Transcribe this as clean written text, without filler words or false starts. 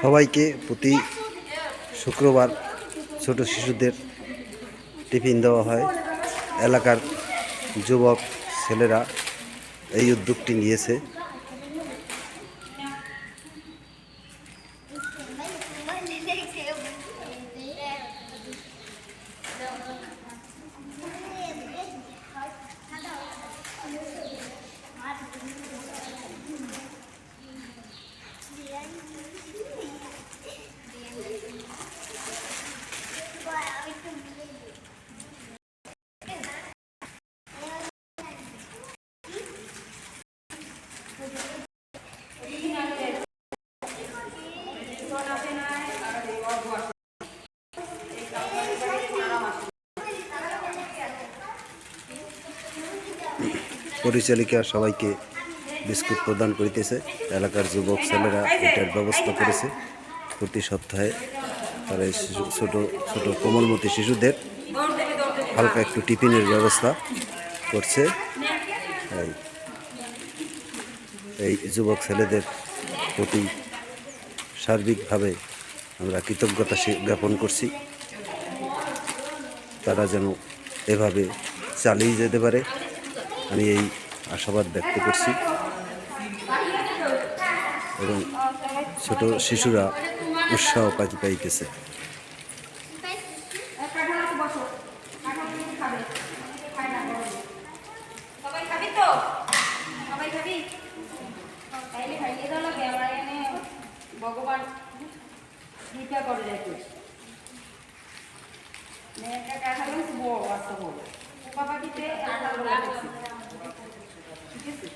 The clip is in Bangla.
সবাইকে প্রতি শুক্রবার ছোট শিশুদের টিফিন দেওয়া হয়। এলাকার যুবক ছেলেরা এই উদ্যোগটি নিয়েছে। পরিচালিকা সবাইকে বিস্কুট প্রদান করিতেছে। এলাকার যুবক ছেলেরা এটার ব্যবস্থা করেছে। প্রতি সপ্তাহে তারা এই ছোট ছোট কোমলমতি শিশুদের হালকা একটু টিফিনের ব্যবস্থা করছে। এই যুবক ছেলেদের প্রতি সার্বিকভাবে আমরা কৃতজ্ঞতা জ্ঞাপন করছি। তারা যেন এভাবে চালিয়ে যেতে পারে, আমি এই আশাবাদ ব্যক্ত করছি। এবং ছোট শিশুরা উৎসাহ পাইতেছে। ভগবান গীতা করে যাইতে একটা কথা বলছি বড় আসতে বড় বাবা দিতে ঠিক আছে।